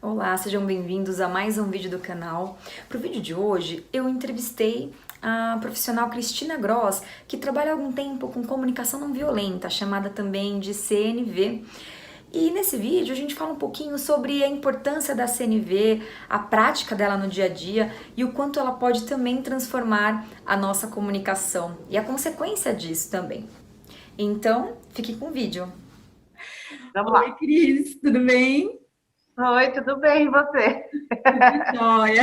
Olá, sejam bem-vindos a mais um vídeo do canal. Para o vídeo de hoje, eu entrevistei a profissional Cristina Gross, que trabalha há algum tempo com comunicação não violenta, chamada também de CNV. E nesse vídeo a gente fala um pouquinho sobre a importância da CNV, a prática dela no dia a dia e o quanto ela pode também transformar a nossa comunicação e a consequência disso também. Então, fique com o vídeo. Vamos Oi, lá. Cris, tudo bem? Oi, tudo bem, e você? Tudo jóia.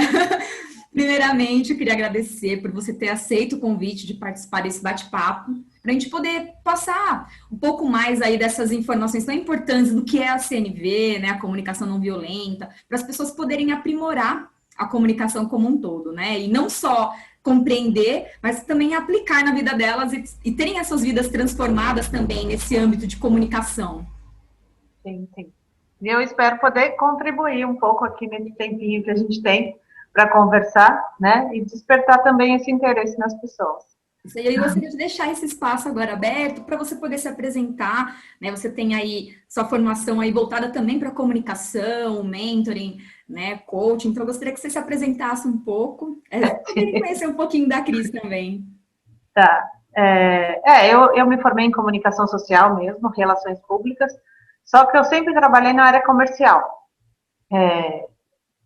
Primeiramente, eu queria agradecer por você ter aceito o convite de participar desse bate-papo, para a gente poder passar um pouco mais aí dessas informações tão importantes do que é a CNV, né, a comunicação não violenta, para as pessoas poderem aprimorar a comunicação como um todo, né, e não só compreender, mas também aplicar na vida delas e terem as suas vidas transformadas também nesse âmbito de comunicação. Sim, sim. E eu espero poder contribuir um pouco aqui nesse tempinho que a gente tem para conversar, né? E despertar também esse interesse nas pessoas. E aí eu gostaria de deixar esse espaço agora aberto para você poder se apresentar, né? Você tem aí sua formação aí voltada também para comunicação, mentoring, né, coaching. Então eu gostaria que você se apresentasse um pouco, poderia conhecer um pouquinho da Cris também. Tá. Eu me formei em comunicação social mesmo, relações públicas, só que eu sempre trabalhei na área comercial,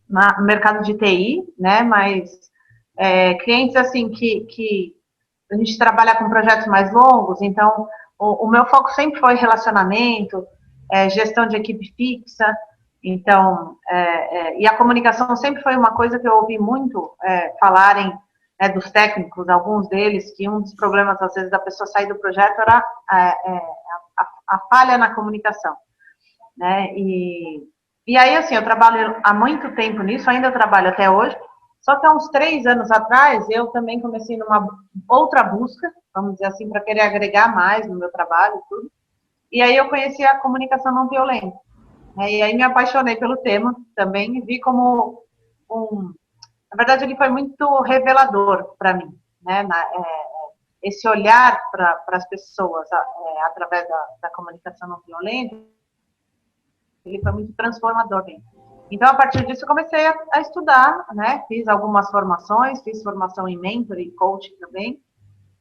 no mercado de TI, né? Mas clientes assim que a gente trabalha com projetos mais longos, então o meu foco sempre foi relacionamento, gestão de equipe fixa, então, e a comunicação sempre foi uma coisa que eu ouvi muito falarem dos técnicos, alguns deles, que um dos problemas, às vezes, da pessoa sair do projeto era a falha na comunicação, né? E aí, assim, eu trabalho há muito tempo nisso, ainda trabalho até hoje, só que há uns 3 anos atrás, eu também comecei numa outra busca, vamos dizer assim, para querer agregar mais no meu trabalho e tudo. E aí eu conheci a comunicação não violenta. Né? E aí me apaixonei pelo tema também e vi como na verdade, ele foi muito revelador para mim, né? Esse olhar para as pessoas através da comunicação não violenta, ele foi muito transformador mesmo. Então, a partir disso, eu comecei a estudar, né? Fiz algumas formações, fiz formação em mentor e coaching também,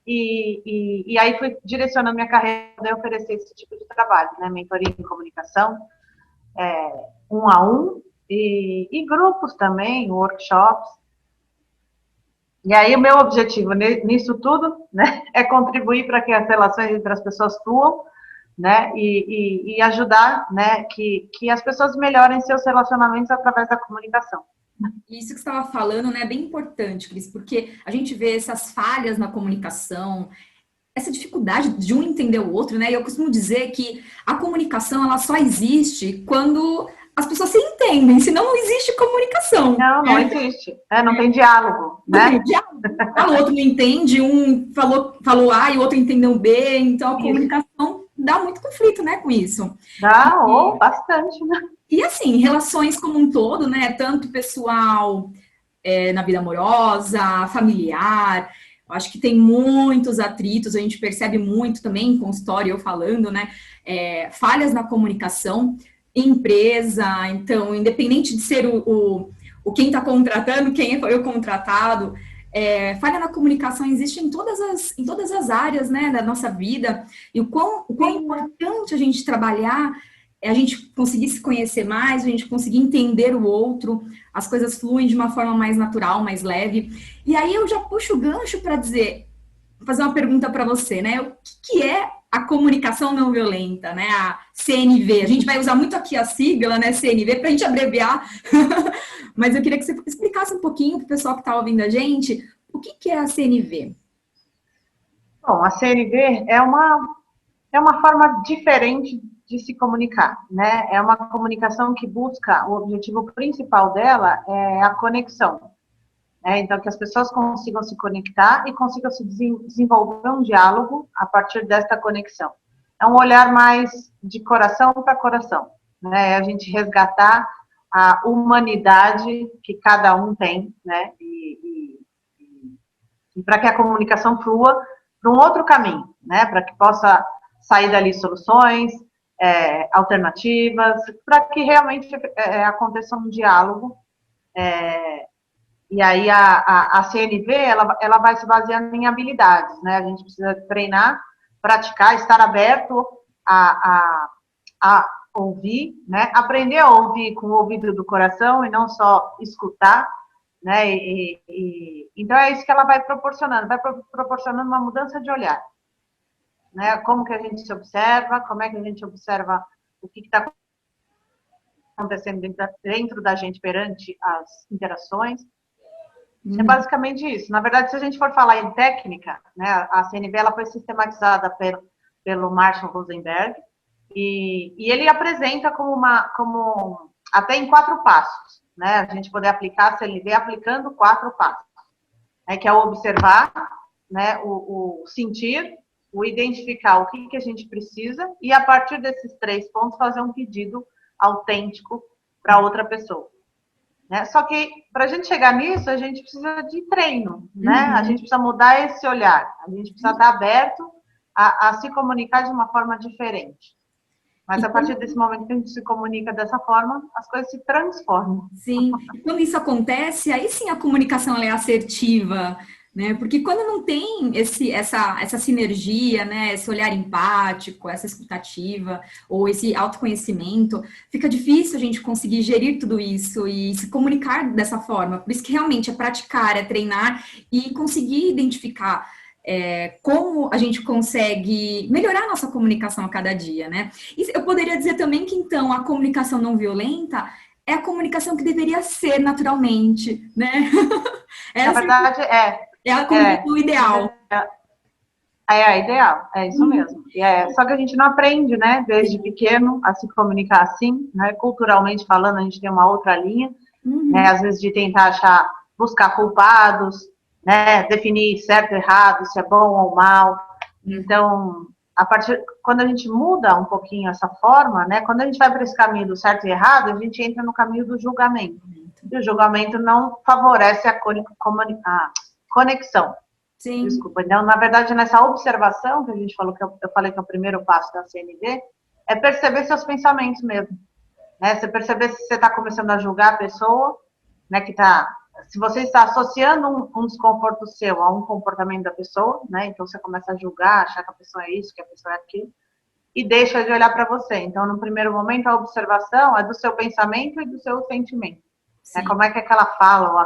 e aí fui direcionando minha carreira para oferecer esse tipo de trabalho, né? Mentoria em comunicação, um a um, e grupos também, workshops. E aí o meu objetivo nisso tudo, né, é contribuir para que as relações entre as pessoas fluam, né, e ajudar, né, que as pessoas melhorem seus relacionamentos através da comunicação. Isso que você estava falando, né, é bem importante, Cris, porque a gente vê essas falhas na comunicação, essa dificuldade de um entender o outro, né? E eu costumo dizer que a comunicação ela só existe quando as pessoas se entendem, senão não existe comunicação. Não, não Né? existe, não tem diálogo, Não tem né? diálogo. O outro não entende, um falou A e o outro entendeu B, então a Isso. comunicação dá muito conflito, né, com isso. Dá, ou bastante, né? E assim, relações como um todo, né, tanto pessoal, na vida amorosa, familiar. Eu acho que tem muitos atritos, a gente percebe muito também em consultório, eu falando, né? Falhas na comunicação, empresa, então, independente de ser o quem está contratando, quem foi o contratado, falha na comunicação existe em todas as áreas, né, da nossa vida, e o quão Sim, né? importante a gente trabalhar é a gente conseguir se conhecer mais, a gente conseguir entender o outro, as coisas fluem de uma forma mais natural, mais leve. E aí eu já puxo o gancho para dizer, fazer uma pergunta para você, né? O que é a comunicação não violenta, né? A CNV. A gente vai usar muito aqui a sigla, né? CNV, para a gente abreviar. Mas eu queria que você explicasse um pouquinho para o pessoal que está ouvindo a gente o que é a CNV. Bom, a CNV é uma forma diferente de se comunicar, né? É uma comunicação que busca, o objetivo principal dela é a conexão, né? Então, que as pessoas consigam se conectar e consigam se desenvolver um diálogo a partir desta conexão. É um olhar mais de coração para coração, né? É a gente resgatar a humanidade que cada um tem, né? E para que a comunicação flua para um outro caminho, né? Para que possa sair dali soluções, alternativas, para que realmente aconteça um diálogo. E aí a CNV, ela vai se baseando em habilidades, né? A gente precisa treinar, praticar, estar aberto a ouvir, né? Aprender a ouvir com o ouvido do coração e não só escutar, né? Então é isso que ela vai proporcionando uma mudança de olhar, né? Como que a gente se observa, como é que a gente observa o que está acontecendo dentro da gente perante as interações. É basicamente isso. Na verdade, se a gente for falar em técnica, né, a CNV ela foi sistematizada pelo Marshall Rosenberg e ele apresenta como até em 4 passos, né? A gente poder aplicar a CNV aplicando 4 passos, né, que é o observar, né, o sentir, o identificar o que a gente precisa e a partir desses 3 pontos fazer um pedido autêntico para outra pessoa. Né? Só que para a gente chegar nisso, a gente precisa de treino, né? A gente precisa mudar esse olhar, a gente precisa estar aberto a se comunicar de uma forma diferente. Mas a partir desse momento que a gente se comunica dessa forma, as coisas se transformam. Sim, e quando isso acontece, aí sim a comunicação ela é assertiva, né? Porque quando não tem essa sinergia, né? Esse olhar empático, essa escutativa, ou esse autoconhecimento, fica difícil a gente conseguir gerir tudo isso e se comunicar dessa forma. Por isso que realmente é praticar, é treinar e conseguir identificar como a gente consegue melhorar a nossa comunicação a cada dia, né? E eu poderia dizer também que, então, a comunicação não violenta é a comunicação que deveria ser naturalmente, né? Na verdade, é a comunicação ideal. É a ideal, é isso mesmo. Só que a gente não aprende, né, desde pequeno, a se comunicar assim, né? Culturalmente falando, a gente tem uma outra linha, né? Às vezes de tentar buscar culpados, né, definir certo e errado, se é bom ou mal. Então, quando a gente muda um pouquinho essa forma, né, quando a gente vai para esse caminho do certo e errado, a gente entra no caminho do julgamento. E o julgamento não favorece a conexão. Sim. Desculpa. Então, na verdade, nessa observação que a gente falou, que eu falei que é o primeiro passo da CNV, é perceber seus pensamentos mesmo. Né? Você perceber se você está começando a julgar a pessoa, né, se você está associando um desconforto seu a um comportamento da pessoa, né, então você começa a julgar, achar que a pessoa é isso, que a pessoa é aquilo, e deixa de olhar para você. Então, no primeiro momento, a observação é do seu pensamento e do seu sentimento. Né? Como é que aquela fala ou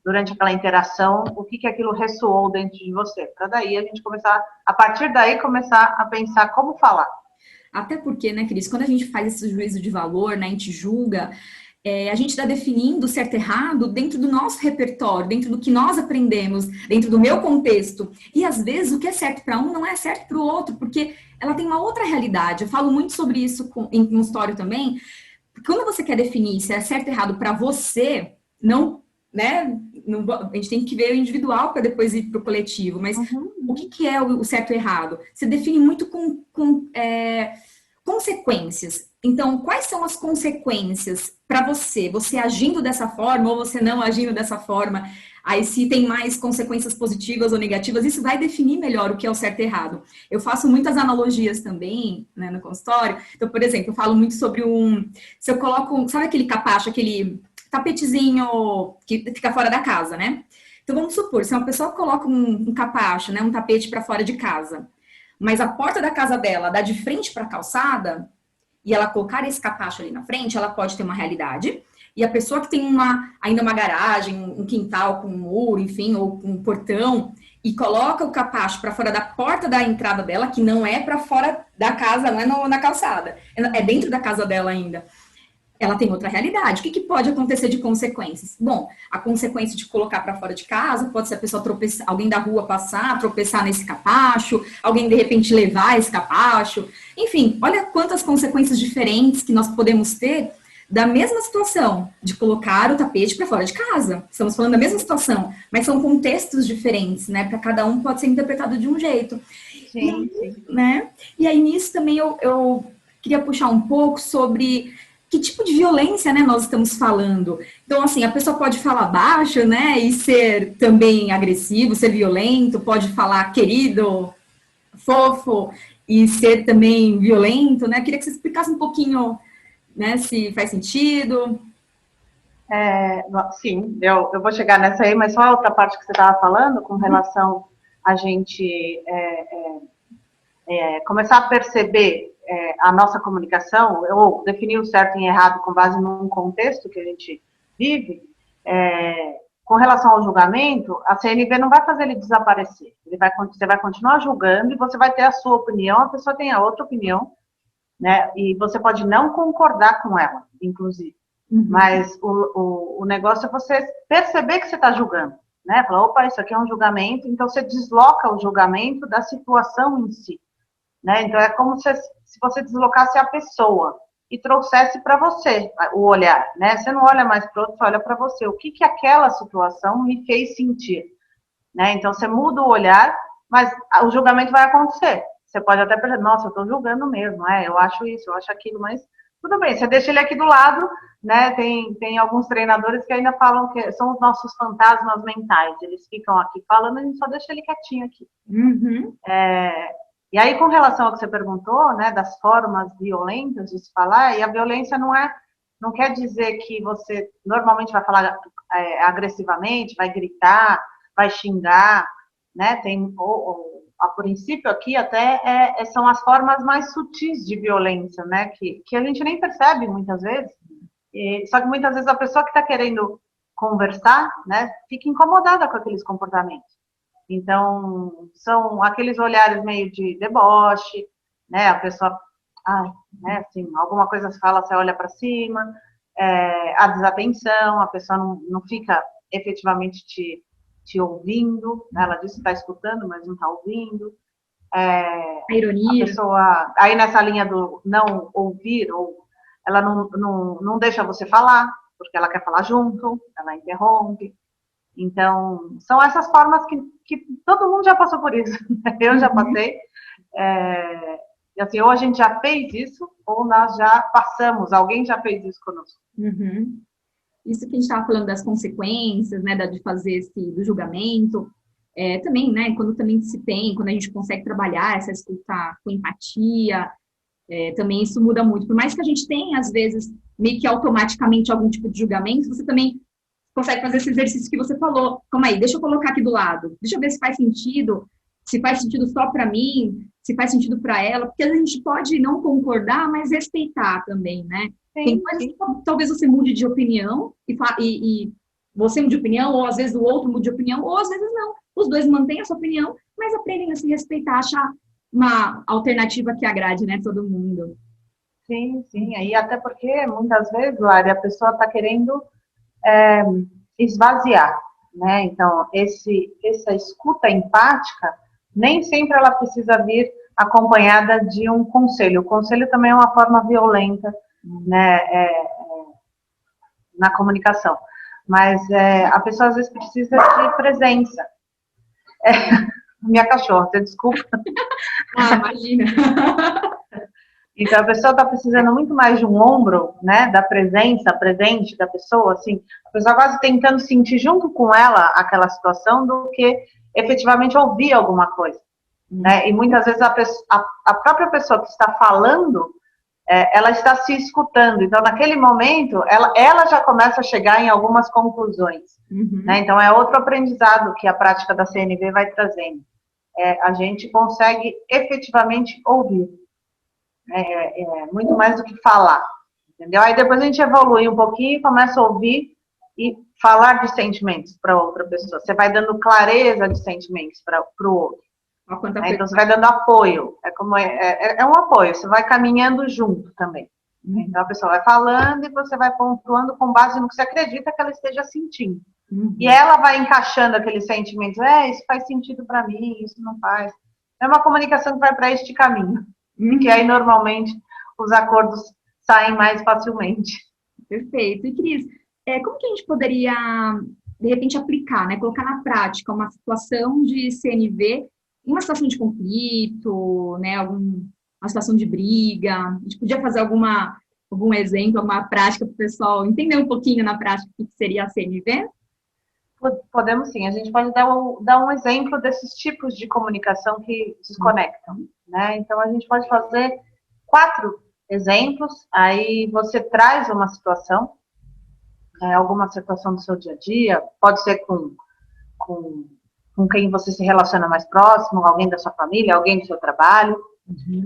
durante aquela interação, o que aquilo ressoou dentro de você. Para daí a gente a partir daí, começar a pensar como falar. Até porque, né, Cris, quando a gente faz esse juízo de valor, né, a gente julga, a gente está definindo certo e errado dentro do nosso repertório, dentro do que nós aprendemos, dentro do meu contexto. E às vezes o que é certo para um não é certo para o outro, porque ela tem uma outra realidade. Eu falo muito sobre isso em consultório também. Quando você quer definir se é certo e errado para você, não, né? A gente tem que ver o individual para depois ir para o coletivo. Mas o que é o certo e errado? Você define muito com consequências. Então, quais são as consequências para você? Você agindo dessa forma ou você não agindo dessa forma? Aí, se tem mais consequências positivas ou negativas, isso vai definir melhor o que é o certo e errado. Eu faço muitas analogias também, né, no consultório. Então, por exemplo, eu falo muito sobre se eu coloco, sabe aquele capacho, aquele tapetezinho que fica fora da casa, né? Então, vamos supor, se uma pessoa coloca um capacho, né, um tapete para fora de casa, mas a porta da casa dela dá de frente para a calçada, e ela colocar esse capacho ali na frente, ela pode ter uma realidade. E a pessoa que tem ainda uma garagem, um quintal com um muro, enfim, ou com um portão, e coloca o capacho para fora da porta da entrada dela, que não é para fora da casa, não é na calçada, é dentro da casa dela ainda. Ela tem outra realidade. O que pode acontecer de consequências? Bom, a consequência de colocar para fora de casa pode ser a pessoa tropeçar, alguém da rua passar, tropeçar nesse capacho, alguém de repente levar esse capacho. Enfim, olha quantas consequências diferentes que nós podemos ter da mesma situação de colocar o tapete para fora de casa. Estamos falando da mesma situação, mas são contextos diferentes, né? Para cada um pode ser interpretado de um jeito. Sim. Né? E aí nisso também eu queria puxar um pouco sobre que tipo de violência, né, nós estamos falando. Então, assim, a pessoa pode falar baixo, né, e ser também agressivo, ser violento, pode falar querido, fofo, e ser também violento, né? Queria que você explicasse um pouquinho, né, se faz sentido. Sim, eu vou chegar nessa aí, mas só a outra parte que você estava falando, com relação a gente começar a perceber a nossa comunicação, ou definir o certo e errado com base num contexto que a gente vive, com relação ao julgamento, a CNV não vai fazer ele desaparecer. Você vai continuar julgando e você vai ter a sua opinião, a pessoa tem a outra opinião, né? E você pode não concordar com ela, inclusive. Mas o negócio é você perceber que você está julgando, né? Falar, opa, isso aqui é um julgamento, então você desloca o julgamento da situação em si, né? Então é como se você deslocasse a pessoa e trouxesse para você o olhar, né? Você não olha mais para o outro, você olha para você. O que aquela situação me fez sentir, né? Então você muda o olhar, mas o julgamento vai acontecer. Você pode até pensar, nossa, eu estou julgando mesmo, eu acho isso, eu acho aquilo, mas tudo bem, você deixa ele aqui do lado, né? Tem alguns treinadores que ainda falam que são os nossos fantasmas mentais, eles ficam aqui falando, a gente só deixa ele quietinho aqui. E aí, com relação ao que você perguntou, né, das formas violentas de se falar, e a violência não quer dizer que você normalmente vai falar agressivamente, vai gritar, vai xingar, né? A princípio aqui até são as formas mais sutis de violência, né? Que a gente nem percebe muitas vezes. Só que muitas vezes a pessoa que está querendo conversar, né, fica incomodada com aqueles comportamentos. Então, são aqueles olhares meio de deboche, né? A pessoa, né, assim, alguma coisa se fala, você olha para cima, a desatenção, a pessoa não fica efetivamente te ouvindo, né? Ela diz que está escutando, mas não está ouvindo. A ironia. A pessoa, aí nessa linha do não ouvir, ou ela não deixa você falar, porque ela quer falar junto, ela interrompe. Então, são essas formas que todo mundo já passou por isso. Eu já passei. E assim, ou a gente já fez isso, ou nós já passamos, alguém já fez isso conosco. Isso que a gente estava falando das consequências, né, de fazer do julgamento, também, né, quando a gente consegue trabalhar essa escuta com empatia, também isso muda muito. Por mais que a gente tenha, às vezes, meio que automaticamente algum tipo de julgamento, você também consegue fazer esse exercício que você falou. Calma aí, deixa eu colocar aqui do lado. Deixa eu ver se faz sentido só para mim, se faz sentido para ela, porque a gente pode não concordar, mas respeitar também, né? Sim, tem coisas que talvez você mude de opinião e você mude de opinião, ou às vezes o outro mude de opinião, ou às vezes não. Os dois mantêm a sua opinião, mas aprendem a se respeitar, achar uma alternativa que agrade, né, todo mundo. Sim, sim. Aí até porque muitas vezes, Lari, a pessoa está querendo esvaziar, né? Então, essa escuta empática, nem sempre ela precisa vir acompanhada de um conselho. O conselho também é uma forma violenta, né, na comunicação. Mas a pessoa às vezes precisa de presença. Minha cachorra, você desculpa. Imagina. Então, a pessoa está precisando muito mais de um ombro, né, da presença presente da pessoa, assim, a pessoa quase tentando sentir junto com ela aquela situação do que efetivamente ouvir alguma coisa, né, e muitas vezes a própria pessoa que está falando, ela está se escutando, então naquele momento, ela já começa a chegar em algumas conclusões, né, então é outro aprendizado que a prática da CNV vai trazendo, a gente consegue efetivamente ouvir, muito mais do que falar, entendeu? Aí depois a gente evolui um pouquinho e começa a ouvir e falar de sentimentos para outra pessoa. Você vai dando clareza de sentimentos para o outro. Então você vai dando apoio. É um apoio, você vai caminhando junto também. Então a pessoa vai falando e você vai pontuando com base no que você acredita que ela esteja sentindo. E ela vai encaixando aqueles sentimentos. Isso faz sentido para mim, isso não faz. É uma comunicação que vai para este caminho. Que aí, normalmente, os acordos saem mais facilmente. Perfeito. E, Cris, como que a gente poderia, de repente, aplicar, né, colocar na prática uma situação de CNV em uma situação de conflito, né, uma situação de briga? A gente podia fazer algum exemplo, alguma prática para o pessoal entender um pouquinho na prática o que seria a CNV? Podemos sim. A gente pode dar um exemplo desses tipos de comunicação que se conectam, né? Então, a gente pode fazer 4 exemplos, aí você traz uma situação, alguma situação do seu dia a dia, pode ser com, com quem você se relaciona mais próximo, alguém da sua família, alguém do seu trabalho,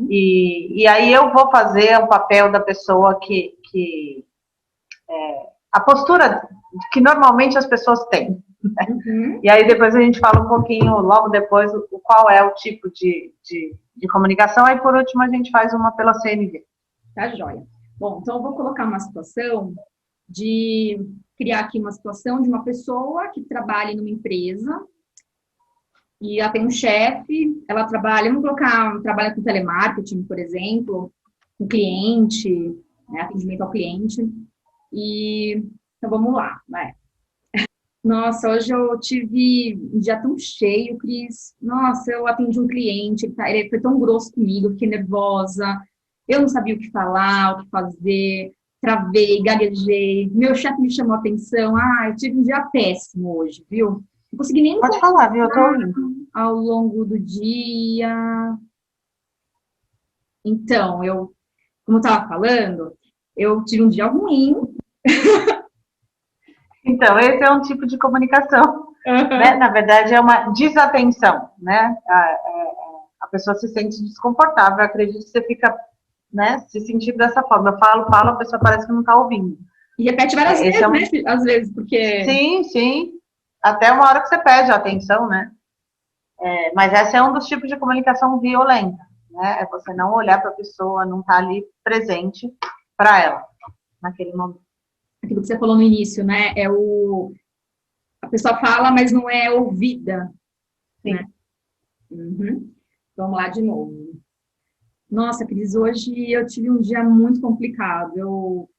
e aí eu vou fazer o papel da pessoa a postura que normalmente as pessoas têm. Né? E aí depois a gente fala um pouquinho, logo depois, qual é o tipo de comunicação, aí por último a gente faz uma pela CNV. Tá joia. Bom, então eu vou colocar uma situação de criar aqui uma situação de uma pessoa que trabalha numa empresa e ela tem um chefe, ela trabalha, vamos colocar, trabalha com telemarketing, por exemplo, com cliente, né, atendimento ao cliente. E então vamos lá, vai. Nossa, hoje eu tive um dia tão cheio, Cris. Nossa, eu atendi um cliente, ele foi tão grosso comigo, eu fiquei nervosa. Eu não sabia o que falar, o que fazer, travei, gaguejei. Meu chefe me chamou a atenção. Ah, eu tive um dia péssimo hoje, viu? Não consegui nem Pode falar, viu? Eu tô ouvindo. ao longo do dia. Então, como eu estava falando, eu tive um dia ruim. Então, esse é um tipo de comunicação, né? Na verdade, é uma desatenção, né? A pessoa se sente desconfortável, eu acredito que você fica, né, se sentindo dessa forma. Eu falo, a pessoa parece que não está ouvindo. E repete várias vezes, né? Às vezes, porque... Sim. Até uma hora que você pede a atenção, né? Mas esse é um dos tipos de comunicação violenta, né? É você não olhar para a pessoa, não estar ali presente para ela, naquele momento. Aquilo que você falou no início, né? A pessoa fala, mas não é ouvida. Sim. Né? Vamos lá de novo. Nossa, Cris, hoje eu tive um dia muito complicado. Eu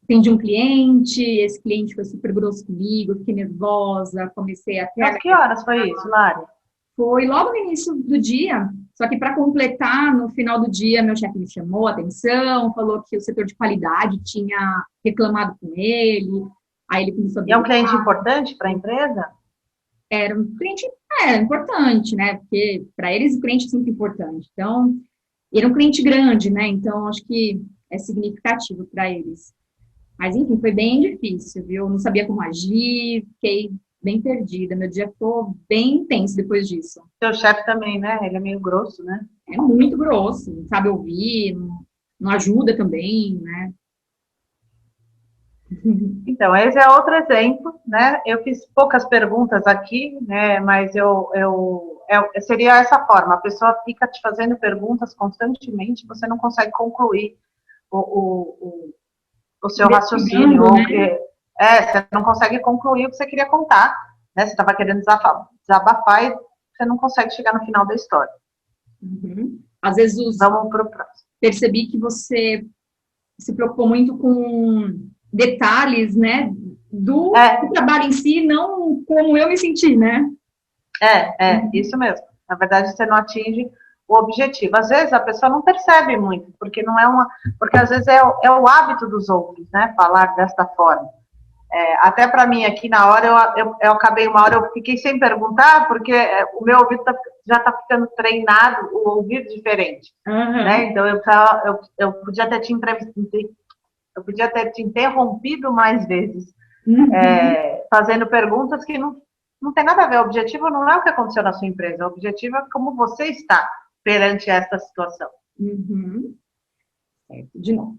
atendi um cliente, esse cliente foi super grosso comigo, eu fiquei nervosa, comecei até... Mas que horas foi isso, Lari? Foi logo no início do dia, só que para completar, no final do dia, meu chefe me chamou a atenção, falou que o setor de qualidade tinha reclamado com ele, aí ele começou a... E é um cliente importante para a empresa? Era um cliente importante, né? Porque para eles o cliente é sempre importante. Então, era um cliente grande, né? Então, acho que é significativo para eles. Mas, enfim, foi bem difícil, viu? Não sabia como agir, fiquei bem perdida. Meu dia ficou bem intenso depois disso. Seu chefe também, né? Ele é meio grosso, né? É muito grosso, não sabe ouvir, não ajuda também, né? Então, esse é outro exemplo, né? Eu fiz poucas perguntas aqui, né? Mas seria essa forma: a pessoa fica te fazendo perguntas constantemente, você não consegue concluir o seu raciocínio, né? ou você não consegue concluir o que você queria contar, né? Você estava querendo desabafar e você não consegue chegar no final da história. Às vezes, vamos para o próximo. Percebi que você se preocupou muito com detalhes, né, do trabalho em si, não como eu me senti, né? Isso mesmo. Na verdade, você não atinge o objetivo. Às vezes a pessoa não percebe muito, porque não é porque às vezes é o hábito dos outros, né, falar desta forma. Até para mim aqui na hora, eu acabei uma hora, eu fiquei sem perguntar, porque o meu ouvido já está ficando treinado, o ouvido diferente. Né? Então eu podia ter te interrompido mais vezes, fazendo perguntas que não tem nada a ver. O objetivo não é o que aconteceu na sua empresa, o objetivo é como você está perante essa situação. Certo, de novo.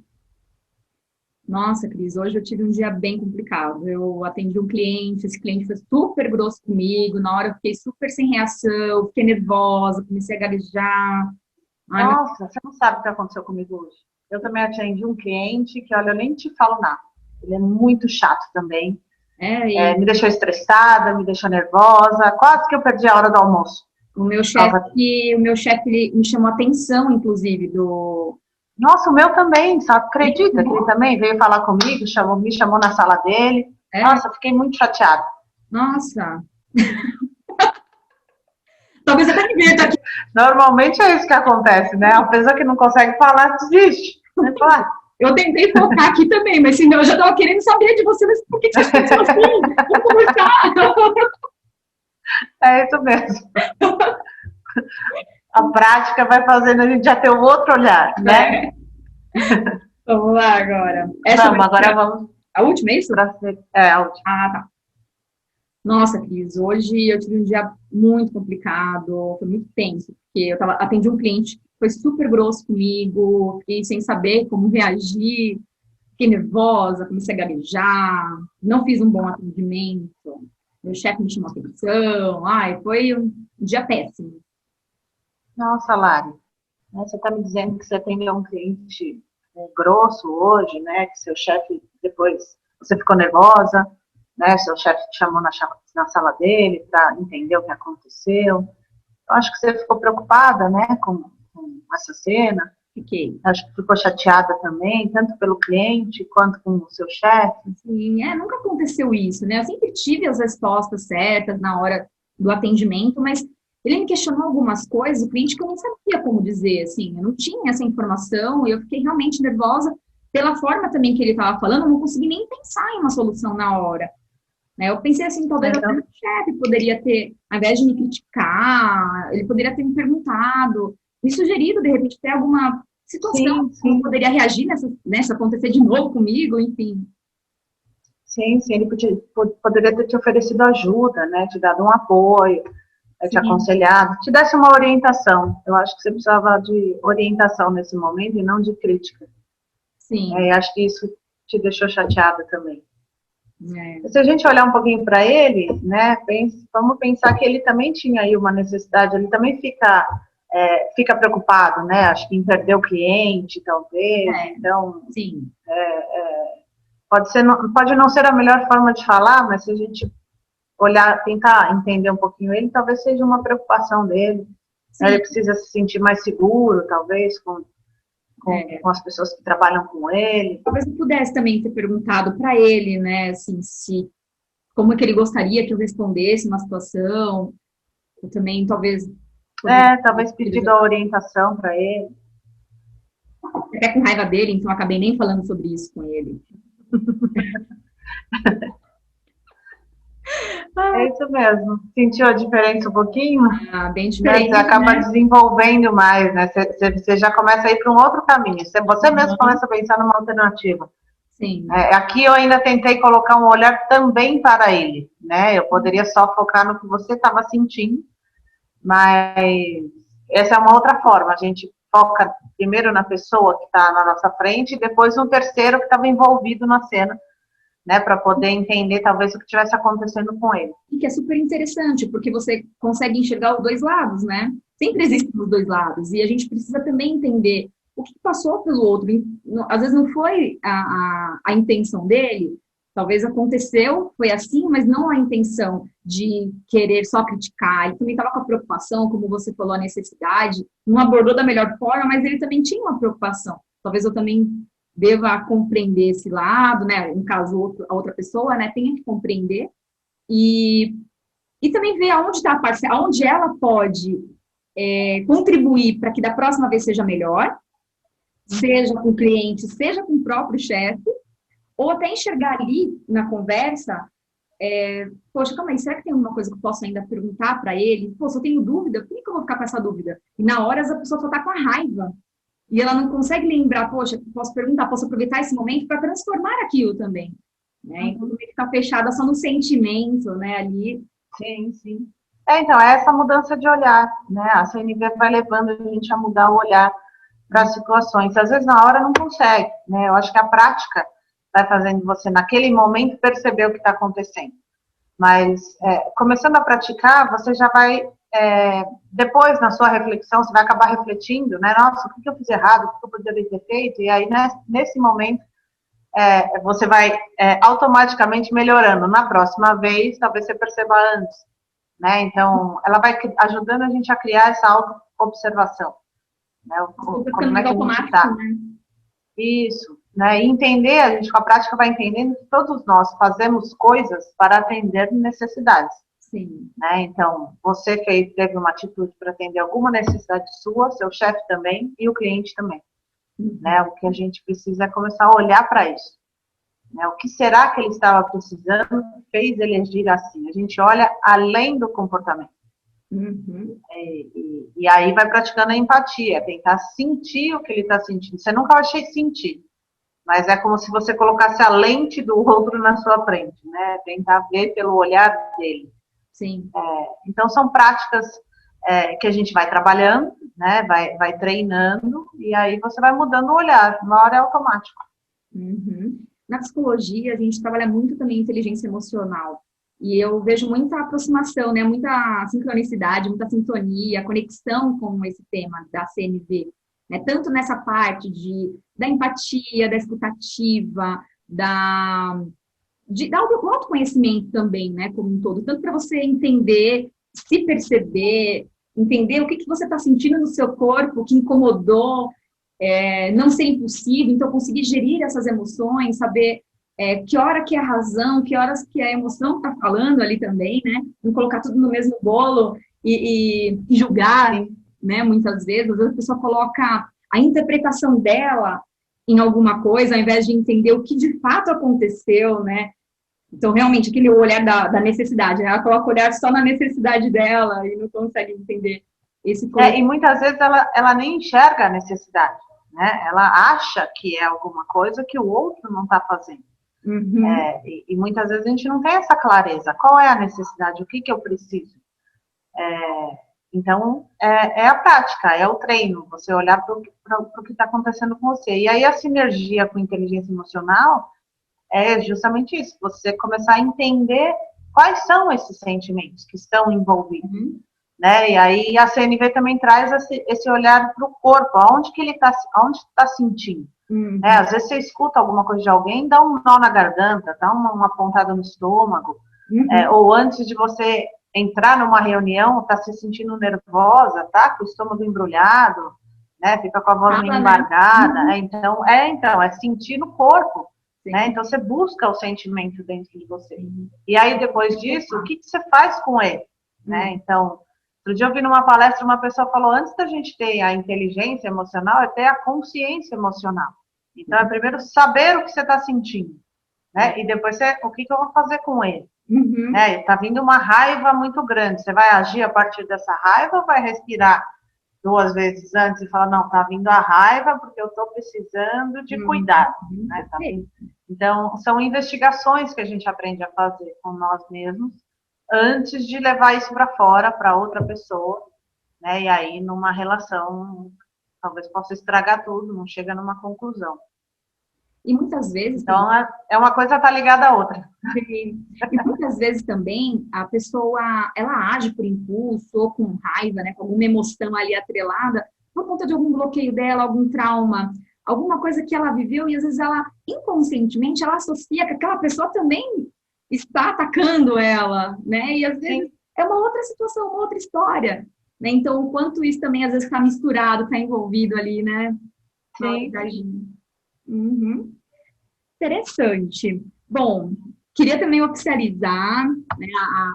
Nossa, Cris, hoje eu tive um dia bem complicado. Eu atendi um cliente, esse cliente foi super grosso comigo, na hora eu fiquei super sem reação, fiquei nervosa, comecei a gaguejar. Nossa, você não sabe o que aconteceu comigo hoje. Eu também atendi um cliente que, olha, eu nem te falo nada. Ele é muito chato também. Me deixou estressada, me deixou nervosa, quase que eu perdi a hora do almoço. O meu chefe me chamou a atenção, inclusive, do... Nossa, o meu também, sabe? Acredita que ele também veio falar comigo, me chamou na sala dele. Nossa, fiquei muito chateada. Nossa. Talvez até me veja aqui. Normalmente é isso que acontece, né? A pessoa que não consegue falar, desiste. Eu tentei focar aqui também, mas senão eu já estava querendo saber de você, mas por que você pensou assim? Vamos conversar. É isso mesmo. a prática vai fazendo a gente já ter um outro olhar, né? É. Vamos lá agora. Vamos. A última, é isso? A última. Ah, tá. Nossa, Cris, hoje eu tive um dia muito complicado, foi muito tenso, porque atendi um cliente que foi super grosso comigo, fiquei sem saber como reagir, fiquei nervosa, comecei a gaguejar, não fiz um bom atendimento, meu chefe me chamou atenção, foi um dia péssimo. Nossa, Lari, você está me dizendo que você atendeu um cliente grosso hoje, né? Que seu chefe, depois, você ficou nervosa, né? Seu chefe te chamou na sala dele para entender o que aconteceu. Eu acho que você ficou preocupada, né, com essa cena. Fiquei. Acho que ficou chateada também, tanto pelo cliente quanto com o seu chefe. Sim, nunca aconteceu isso, né? Eu sempre tive as respostas certas na hora do atendimento, mas ele me questionou algumas coisas, o cliente que eu não sabia como dizer, assim, eu não tinha essa informação e eu fiquei realmente nervosa pela forma também que ele estava falando, eu não consegui nem pensar em uma solução na hora. Né? Eu pensei assim, talvez até o chefe poderia ter, ao invés de me criticar, ele poderia ter me perguntado, me sugerido, de repente, ter alguma situação que poderia reagir nessa acontecer de novo comigo, enfim. Sim, ele poderia ter te oferecido ajuda, né? Te dado um apoio, te aconselhado, te desse uma orientação. Eu acho que você precisava de orientação nesse momento e não de crítica. Sim. Acho que isso te deixou chateada também. Se a gente olhar um pouquinho para ele, né? Vamos pensar que ele também tinha aí uma necessidade, ele também fica preocupado, né? Acho que em perder o cliente, talvez. Então, sim. Pode não ser a melhor forma de falar, mas se a gente olhar, tentar entender um pouquinho ele, talvez seja uma preocupação dele. Ele precisa se sentir mais seguro, talvez, com as pessoas que trabalham com ele. Talvez eu pudesse também ter perguntado para ele, né, assim, como é que ele gostaria que eu respondesse uma situação. Eu também, talvez... talvez pedido a orientação para ele. Até com raiva dele, então acabei nem falando sobre isso com ele. É isso mesmo. Sentiu a diferença um pouquinho? Bem diferente. Você acaba desenvolvendo mais, né? Você já começa a ir para um outro caminho. Você mesmo começa a pensar numa alternativa. Sim. Aqui eu ainda tentei colocar um olhar também para ele, né? Eu poderia só focar no que você estava sentindo, mas essa é uma outra forma. A gente foca primeiro na pessoa que está na nossa frente e depois no terceiro que estava envolvido na cena, né, para poder entender talvez o que estivesse acontecendo com ele. E que é super interessante, porque você consegue enxergar os dois lados, né? Sempre existem os dois lados, e a gente precisa também entender o que passou pelo outro. Às vezes não foi a intenção dele, talvez aconteceu, foi assim, mas não a intenção de querer só criticar. Ele também estava com a preocupação, como você falou, a necessidade, não abordou da melhor forma, mas ele também tinha uma preocupação. Talvez eu também deva compreender esse lado, né? No caso, a outra pessoa, né? Tenha que compreender e também ver aonde está a parcela, aonde ela pode contribuir para que da próxima vez seja melhor, seja com o cliente, seja com o próprio chefe, ou até enxergar ali na conversa, poxa, calma aí, será que tem alguma coisa que eu posso ainda perguntar para ele? Pô, se eu tenho dúvida, por que eu vou ficar com essa dúvida? E na hora a pessoa só está com a raiva. E ela não consegue lembrar, poxa, posso perguntar, posso aproveitar esse momento para transformar aquilo também. Né? Então, não tem que ficar fechada só no sentimento, né, ali. Sim. Então, é essa mudança de olhar, né? A CNV vai levando a gente a mudar o olhar para as situações. Às vezes, na hora, não consegue, né? Eu acho que a prática vai fazendo você, naquele momento, perceber o que está acontecendo. Mas, começando a praticar, você já vai... depois, na sua reflexão, você vai acabar refletindo, né? Nossa, o que eu fiz errado? O que eu poderia ter feito? E aí, nesse momento, você vai automaticamente melhorando. Na próxima vez, talvez você perceba antes, né? Então, ela vai ajudando a gente a criar essa auto-observação, né? Como é que a gente está. Né? Isso, né? E entender, a gente com a prática vai entendendo que todos nós fazemos coisas para atender necessidades. Sim. Né? Então, você teve uma atitude para atender alguma necessidade sua, seu chefe também e o cliente também. Né? O que a gente precisa é começar a olhar para isso. Né? O que será que ele estava precisando que fez ele agir assim? A gente olha além do comportamento. Uhum. E aí vai praticando a empatia, tentar sentir o que ele está sentindo. Você nunca vai sentir, mas é como se você colocasse a lente do outro na sua frente, né? Tentar ver pelo olhar dele. Sim. Então, são práticas que a gente vai trabalhando, né? Vai treinando, e aí você vai mudando o olhar, uma hora é automático. Uhum. Na psicologia, a gente trabalha muito também inteligência emocional. E eu vejo muita aproximação, né? Muita sincronicidade, muita sintonia, conexão com esse tema da CNV. Né? Tanto nessa parte da empatia, da escutativa, do autoconhecimento também, né? Como um todo. Tanto para você entender, se perceber, entender o que você está sentindo no seu corpo, que incomodou, não ser impulsivo, então conseguir gerir essas emoções, saber que hora que é a razão, que horas que a emoção está falando ali também, né? Não colocar tudo no mesmo bolo e julgar, né? Muitas vezes a pessoa coloca a interpretação dela em alguma coisa, ao invés de entender o que de fato aconteceu, né? Então, realmente, aquele olhar da necessidade, né? Ela coloca o olhar só na necessidade dela e não consegue entender esse E muitas vezes ela nem enxerga a necessidade, né? Ela acha que é alguma coisa que o outro não está fazendo. Uhum. E muitas vezes a gente não tem essa clareza. Qual é a necessidade? O que eu preciso? Então, a prática, é o treino, você olhar para o que está acontecendo com você. E aí a sinergia com inteligência emocional é justamente isso, você começar a entender quais são esses sentimentos que estão envolvidos. Uhum. Né? E aí a CNV também traz esse olhar para o corpo, aonde que ele está sentindo. Uhum. Às vezes você escuta alguma coisa de alguém, dá um nó na garganta, dá uma pontada no estômago, Uhum. ou antes de você entrar numa reunião, tá se sentindo nervosa, tá com o estômago embrulhado, né? Fica com a voz meio Fala, né? embargada. Uhum. Então, é sentir no corpo, né? Sim. Então você busca o sentimento dentro de você. Sim. E aí depois disso, o que você faz com ele, né? Então, outro dia eu vi numa palestra uma pessoa falou, antes da gente ter a inteligência emocional, é ter a consciência emocional. Então, é primeiro saber o que você está sentindo, né? E depois o que eu vou fazer com ele. Uhum. Tá vindo uma raiva muito grande. Você vai agir a partir dessa raiva ou vai respirar 2 vezes antes e falar, não, tá vindo a raiva porque eu estou precisando de cuidado. Né? Tá vindo. Então, são investigações que a gente aprende a fazer com nós mesmos antes de levar isso para fora, para outra pessoa, né? E aí, numa relação, talvez possa estragar tudo, não chega numa conclusão. E muitas vezes também, Então, uma coisa tá ligada à outra. e muitas vezes também a pessoa ela age por impulso ou com raiva, né, com alguma emoção ali atrelada por conta de algum bloqueio dela, algum trauma, alguma coisa que ela viveu e às vezes ela inconscientemente ela associa que aquela pessoa também está atacando ela, né? E às vezes é uma outra situação, uma outra história, né? Então o quanto isso também às vezes está misturado, está envolvido ali, né? Na hora de agir. Uhum. Interessante. Bom, queria também oficializar, né,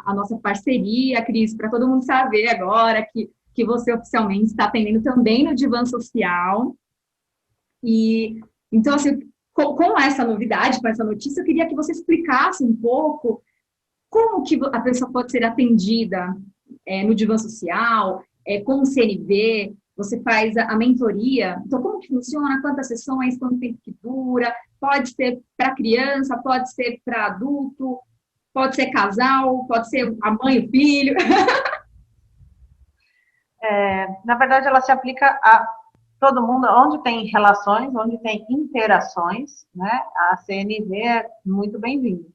a nossa parceria, Cris, para todo mundo saber agora que você oficialmente está atendendo também no Divã Social. E então, assim, com essa novidade, com essa notícia, eu queria que você explicasse um pouco como que a pessoa pode ser atendida no Divã Social, com o CNV, você faz a mentoria. Então, como que funciona? Quantas sessões? Quanto tempo que dura? Pode ser para criança, pode ser para adulto, pode ser casal, pode ser a mãe e o filho. Na verdade, ela se aplica a todo mundo, onde tem relações, onde tem interações, né? A CNV é muito bem-vinda,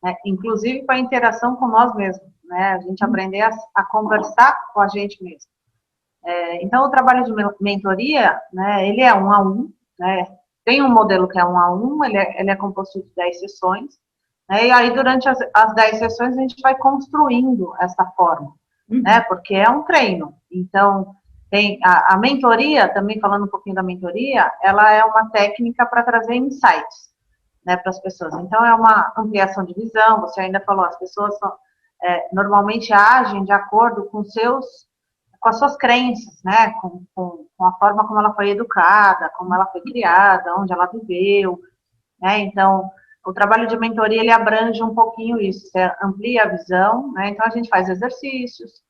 né? Inclusive para a interação com nós mesmos, né? A gente aprender a conversar com a gente mesmo. Então, o trabalho de mentoria, né? Ele é 1 a 1, né? Tem um modelo que é 1 a 1, ele é composto de 10 sessões, né? E aí, durante as 10 sessões, a gente vai construindo essa forma, né? Porque é um treino. Então, tem a mentoria, também falando um pouquinho da mentoria, ela é uma técnica para trazer insights, né, para as pessoas. Então, é uma ampliação de visão, você ainda falou, as pessoas normalmente agem de acordo com as suas crenças, né, com a forma como ela foi educada, como ela foi criada, onde ela viveu, né, então, o trabalho de mentoria, ele abrange um pouquinho isso, você amplia a visão, né, então a gente faz exercícios,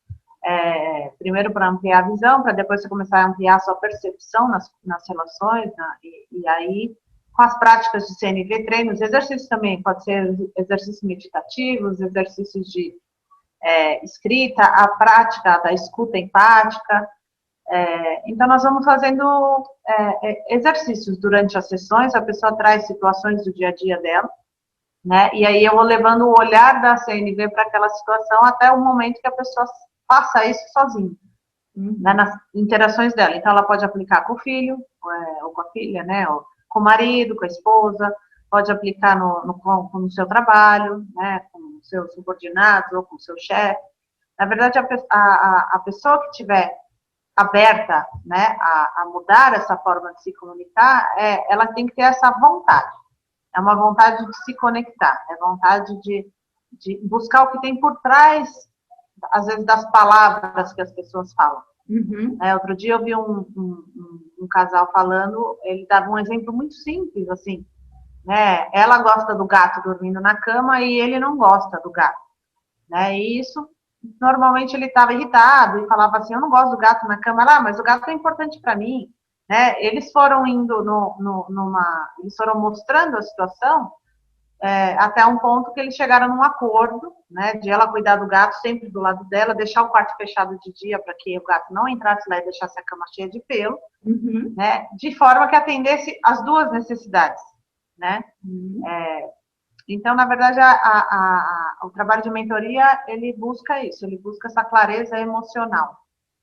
primeiro para ampliar a visão, para depois você começar a ampliar a sua percepção nas relações, né? E aí, com as práticas de CNV, treinos, exercícios também, pode ser exercícios meditativos, exercícios de escrita, a prática da escuta empática. Então, nós vamos fazendo exercícios durante as sessões, a pessoa traz situações do dia a dia dela, né? E aí eu vou levando o olhar da CNV para aquela situação até o momento que a pessoa faça isso sozinha, né, nas interações dela. Então, ela pode aplicar com o filho, ou com a filha, né, ou com o marido, com a esposa, pode aplicar no seu trabalho, né, com os seus subordinados ou com o seu chefe. Na verdade, a pessoa que tiver aberta, né, a mudar essa forma de se comunicar, ela tem que ter essa vontade. É uma vontade de se conectar, é vontade de buscar o que tem por trás, às vezes, das palavras que as pessoas falam. Uhum. Outro dia eu vi um casal falando, ele dava um exemplo muito simples, assim, né? Ela gosta do gato dormindo na cama e ele não gosta do gato, né? E isso, normalmente ele estava irritado e falava assim, eu não gosto do gato na cama. Mas o gato é importante para mim, né? Eles foram indo eles foram mostrando a situação, até um ponto que eles chegaram num acordo, né, de ela cuidar do gato sempre do lado dela, deixar o quarto fechado de dia para que o gato não entrasse lá e deixasse a cama cheia de pelo, Uhum. né, de forma que atendesse as duas necessidades, né. Uhum. Então, na verdade, o trabalho de mentoria, ele busca isso, ele busca essa clareza emocional.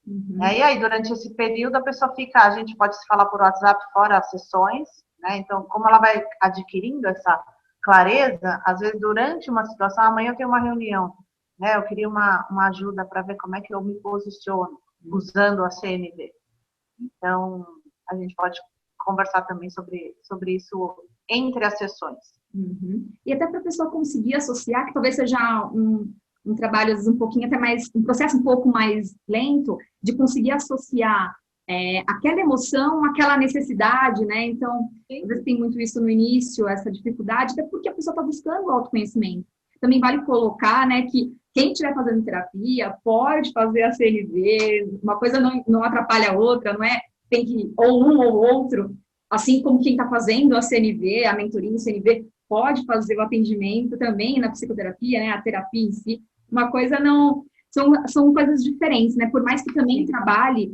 Uhum. E aí, durante esse período, a pessoa a gente pode se falar por WhatsApp fora as sessões, né, então, como ela vai adquirindo essa clareza, às vezes durante uma situação, amanhã eu tenho uma reunião, né? Eu queria uma ajuda para ver como é que eu me posiciono usando a CNV. Então, a gente pode conversar também sobre isso entre as sessões. Uhum. E até para a pessoa conseguir associar, que talvez seja um trabalho, às vezes, um pouquinho até mais, um processo um pouco mais lento, de conseguir associar aquela emoção, aquela necessidade, né? Então, às vezes tem muito isso no início, essa dificuldade, até porque a pessoa está buscando o autoconhecimento. Também vale colocar, né, que quem estiver fazendo terapia pode fazer a CNV, uma coisa não atrapalha a outra, não é? Tem que, ou um ou outro, assim como quem está fazendo a CNV, a mentoria em CNV, pode fazer o atendimento também na psicoterapia, né, a terapia em si. Uma coisa não... São coisas diferentes, né? Por mais que também trabalhe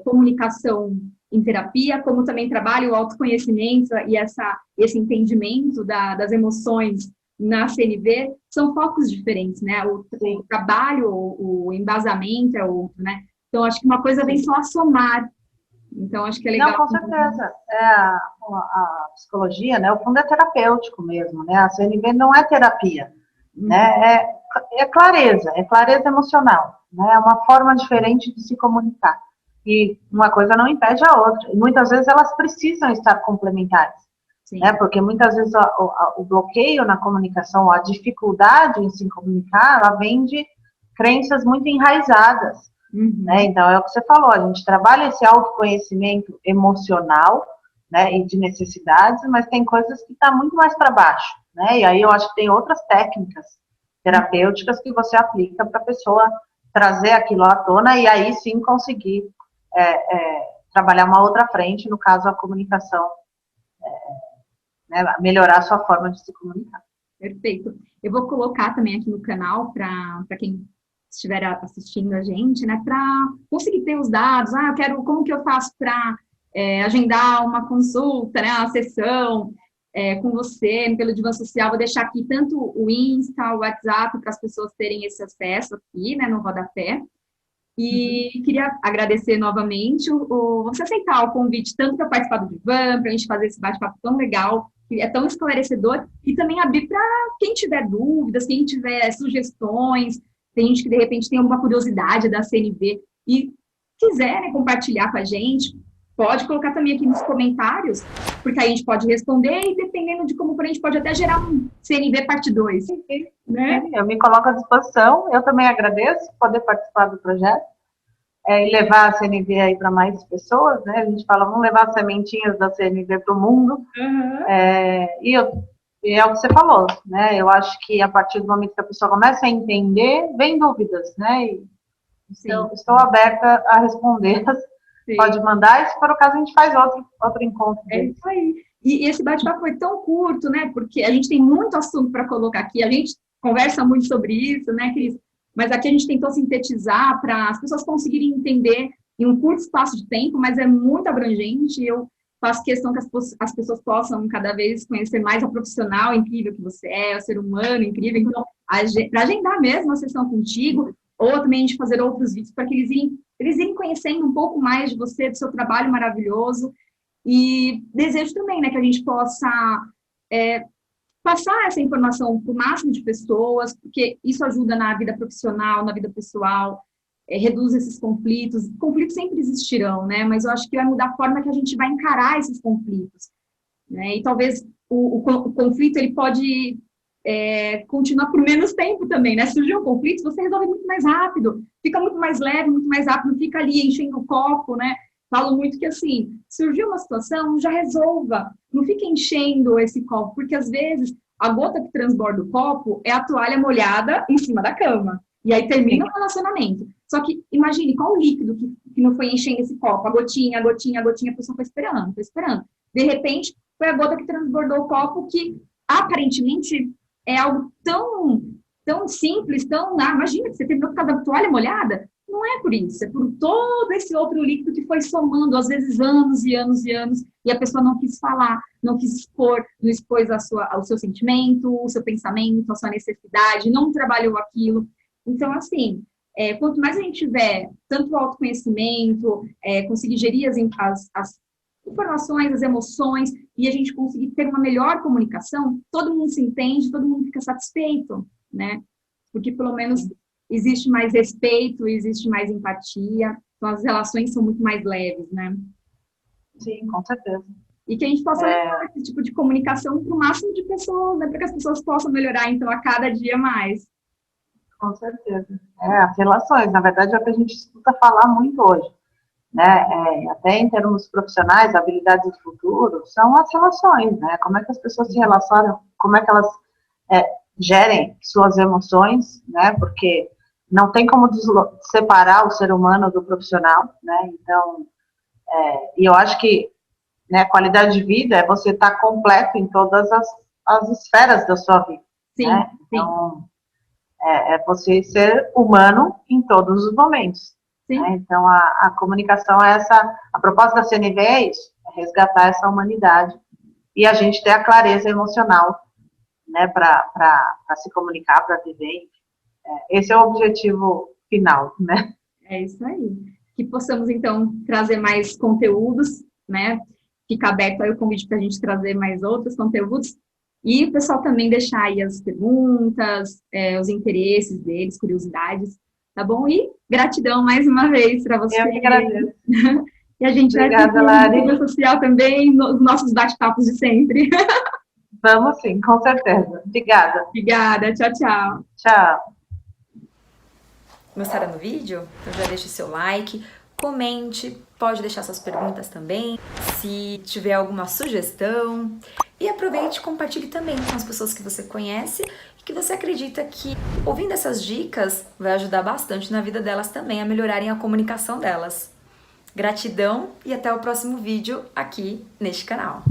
comunicação em terapia, como também trabalhe o autoconhecimento e esse entendimento das emoções na CNV, são focos diferentes, né? O trabalho, o embasamento é outro, né? Então, acho que uma coisa vem só a somar. Então, acho que é legal. Não, com certeza. A psicologia, né? O fundo é terapêutico mesmo, né? A CNV não é terapia, né? É clareza emocional, né? É uma forma diferente de se comunicar. E uma coisa não impede a outra. E muitas vezes elas precisam estar complementares, né? Porque muitas vezes o bloqueio na comunicação, a dificuldade em se comunicar, ela vem de crenças muito enraizadas. Né? Então, é o que você falou, a gente trabalha esse autoconhecimento emocional, né, e de necessidades, mas tem coisas que estão muito mais para baixo, né? E aí eu acho que tem outras técnicas terapêuticas que você aplica para a pessoa trazer aquilo à tona e aí sim conseguir trabalhar uma outra frente, no caso a comunicação, né, melhorar a sua forma de se comunicar. Perfeito. Eu vou colocar também aqui no canal para quem estiver assistindo a gente, né, para conseguir ter os dados. Como que eu faço para agendar uma consulta, né, uma sessão com você, pelo Divã Social. Vou deixar aqui tanto o Insta, o WhatsApp, para as pessoas terem esse acesso aqui, né, no Rodapé. E queria agradecer novamente você aceitar o convite, tanto para participar do Divã, para a gente fazer esse bate-papo tão legal, que é tão esclarecedor, e também abrir para quem tiver dúvidas, quem tiver sugestões, tem gente que de repente tem alguma curiosidade da CNV e quiser, né, compartilhar com a gente, pode colocar também aqui nos comentários, porque aí a gente pode responder e dependendo de como for, a gente pode até gerar um CNV parte 2. Né? Eu me coloco à disposição, eu também agradeço poder participar do projeto e levar a CNV aí para mais pessoas, né? A gente fala, vamos levar as sementinhas da CNV para o mundo. E é o que você falou, né? Eu acho que a partir do momento que a pessoa começa a entender, vem dúvidas, né? Sim, estou aberta a responder. sim. Pode mandar, e se for o caso, a gente faz outro encontro É dele. isso aí. E esse bate-papo foi tão curto, né? Porque a gente tem muito assunto para colocar aqui. A gente conversa muito sobre isso, né, Cris? Mas aqui a gente tentou sintetizar para as pessoas conseguirem entender em um curto espaço de tempo, mas é muito abrangente. Eu faço questão que as pessoas possam cada vez conhecer mais a profissional incrível que você é, o ser humano incrível. Então, para agendar mesmo a sessão contigo, ou também a gente fazer outros vídeos para que eles irem conhecendo um pouco mais de você, do seu trabalho maravilhoso. E desejo também, né, que a gente possa passar essa informação para o máximo de pessoas, porque isso ajuda na vida profissional, na vida pessoal, reduz esses conflitos. Conflitos sempre existirão, né? Mas eu acho que vai mudar a forma que a gente vai encarar esses conflitos, né? E talvez o conflito ele pode continuar por menos tempo também, né? Surgiu um conflito, você resolve muito mais rápido, fica muito mais leve, muito mais rápido, não fica ali enchendo o copo, né? Falo muito que, assim, surgiu uma situação, já resolva. Não fique enchendo esse copo, porque, às vezes, a gota que transborda o copo é a toalha molhada em cima da cama. E aí termina o relacionamento. Só que, imagine, qual o líquido que não foi enchendo esse copo? A gotinha, a gotinha, a gotinha, a pessoa foi esperando, foi esperando. De repente, foi a gota que transbordou o copo que, aparentemente, é algo tão simples, imagina que você terminou por causa da toalha molhada. Não é por isso, é por todo esse outro líquido que foi somando, às vezes, anos e anos e anos, e a pessoa não quis falar, não quis expor, não expôs o seu sentimento, o seu pensamento, a sua necessidade, não trabalhou aquilo. Então, assim, quanto mais a gente tiver tanto autoconhecimento, conseguir gerir as informações, as emoções, e a gente conseguir ter uma melhor comunicação, todo mundo se entende, todo mundo fica satisfeito, né? Porque pelo menos existe mais respeito, existe mais empatia, então as relações são muito mais leves, né? Sim, com certeza. E que a gente possa levar esse tipo de comunicação para o máximo de pessoas, né? Para que as pessoas possam melhorar, então, a cada dia mais. Com certeza. As relações, na verdade, é o que a gente escuta falar muito hoje, né? Até em termos profissionais, habilidades do futuro, são as relações, né? Como é que as pessoas se relacionam, como é que elas gerem suas emoções, né? Porque não tem como separar o ser humano do profissional, né? Então, e eu acho que, né, qualidade de vida é você estar completo em todas as esferas da sua vida, Sim, né? sim. Então, você ser humano em todos os momentos. Né? Então, a comunicação é a proposta da CNV é isso, é resgatar essa humanidade e a gente ter a clareza emocional, né, para se comunicar, para viver. Esse é o objetivo final, né? É isso aí. Que possamos, então, trazer mais conteúdos, né? Fica aberto aí o convite para a gente trazer mais outros conteúdos. E o pessoal também deixar aí as perguntas, os interesses deles, curiosidades, tá bom? E gratidão mais uma vez para você. Eu que agradeço. E a gente Obrigada, vai Lari. ter social também, nos nossos bate-papos de sempre. Vamos sim, com certeza. Obrigada. Obrigada, tchau, tchau. Tchau. Gostaram do vídeo? Então já deixa o seu like, comente, pode deixar suas perguntas também, se tiver alguma sugestão. E aproveite e compartilhe também com as pessoas que você conhece e que você acredita que, ouvindo essas dicas, vai ajudar bastante na vida delas também a melhorarem a comunicação delas. Gratidão e até o próximo vídeo aqui neste canal.